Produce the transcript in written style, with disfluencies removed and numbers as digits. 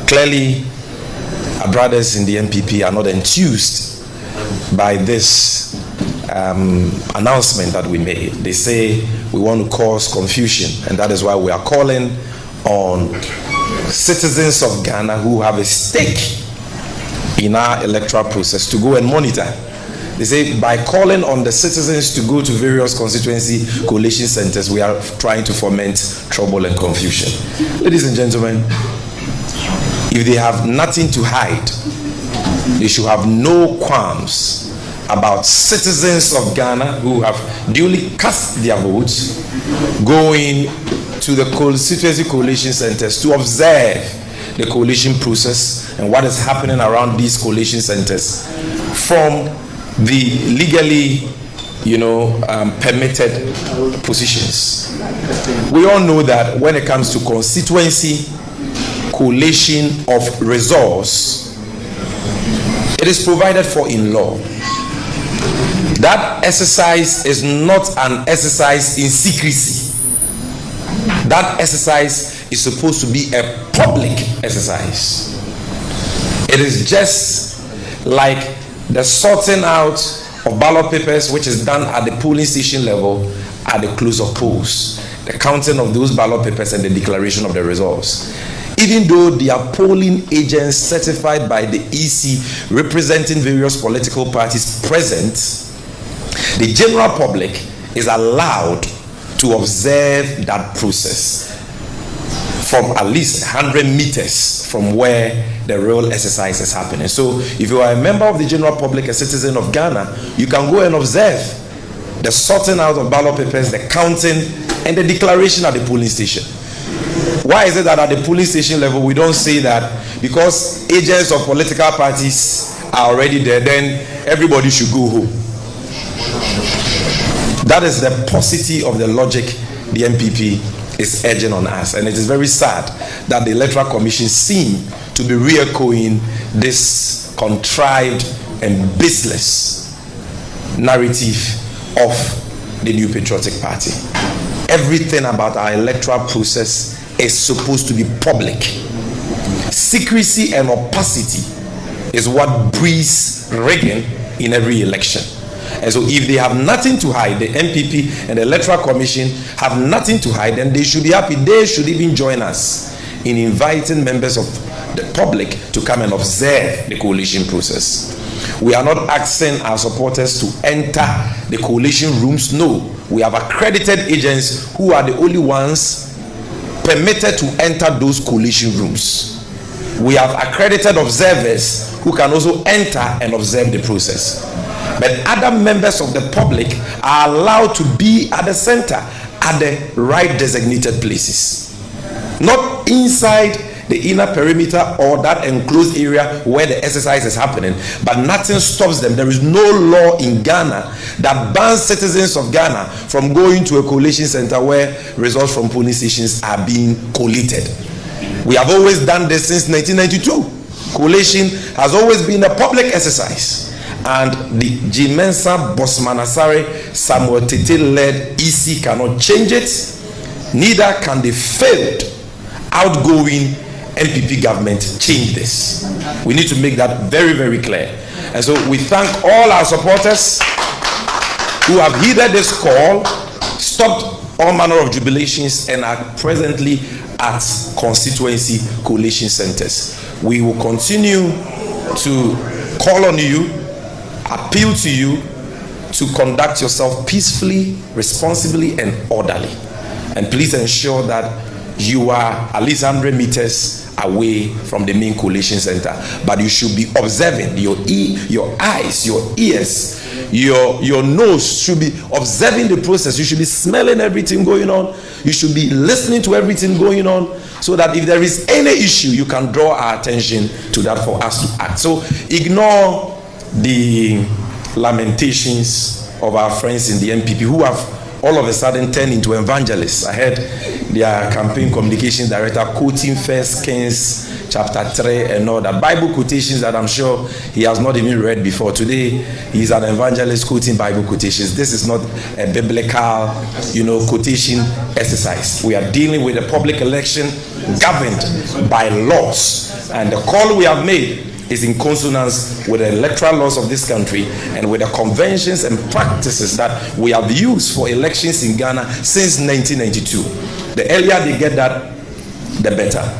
Clearly, our brothers in the NPP are not enthused by this announcement that we made. They say we want to cause confusion, and that is why we are calling on citizens of Ghana who have a stake in our electoral process to go and monitor. They say by calling on the citizens to go to various constituency collation centers, we are trying to foment trouble and confusion. Ladies and gentlemen, if they have nothing to hide, they should have no qualms about citizens of Ghana who have duly cast their votes going to the constituency collation centers to observe the collation process and what is happening around these collation centers from the legally, permitted positions. We all know that when it comes to constituency collation of resource, it is provided for in law. That exercise is not an exercise in secrecy. That exercise is supposed to be a public exercise. It is just like the sorting out of ballot papers, which is done at the polling station level at the close of polls, the counting of those ballot papers and the declaration of the results. Even though they are polling agents certified by the EC representing various political parties present, the general public is allowed to observe that process from at least 100 meters from where the real exercise is happening. So if you are a member of the general public, a citizen of Ghana, you can go and observe the sorting out of ballot papers, the counting, and the declaration at the polling station. Why is it that at the polling station level we don't say that because agents of political parties are already there, then everybody should go home? That is the paucity of the logic the NPP is urging on us, and it is very sad that the Electoral Commission seem to be re-echoing this contrived and baseless narrative of the New Patriotic Party. Everything about our electoral process is supposed to be public. Secrecy and opacity is what breeds rigging in every election. And so if they have nothing to hide, the NPP and the Electoral Commission have nothing to hide, then they should be happy. They should even join us in inviting members of the public to come and observe the coalition process. We are not asking our supporters to enter the coalition rooms. No, we have accredited agents who are the only ones permitted to enter those coalition rooms. We have accredited observers who can also enter and observe the process. But other members of the public are allowed to be at the center, at the right designated places. Not inside the inner perimeter or that enclosed area where the exercise is happening, but nothing stops them. There is no law in Ghana that bans citizens of Ghana from going to a collation center where results from polling stations are being collated. We have always done this since 1992. Collation has always been a public exercise. And the Jimensa Bosmanasare Samuel Tete led EC cannot change it, neither can the failed outgoing NPP government change this. We need to make that very, very clear. And so we thank all our supporters who have heeded this call, stopped all manner of jubilations, and are presently at constituency collation centers. We will continue to call on you, appeal to you to conduct yourself peacefully, responsibly, and orderly. And please ensure that you are at least 100 meters away from the main collation center. But you should be observing your eyes, your ears, your nose should be observing the process. You should be smelling everything going on. You should be listening to everything going on, so that if there is any issue, you can draw our attention to that for us to act. So ignore the lamentations of our friends in the NPP who have all of a sudden turned into evangelists. I heard their campaign communications director quoting 1 Kings chapter 3 and all that. Bible quotations that I'm sure he has not even read before. Today, he's an evangelist quoting Bible quotations. This is not a biblical, quotation exercise. We are dealing with a public election governed by laws. And the call we have made is in consonance with the electoral laws of this country and with the conventions and practices that we have used for elections in Ghana since 1992. The earlier they get that, the better.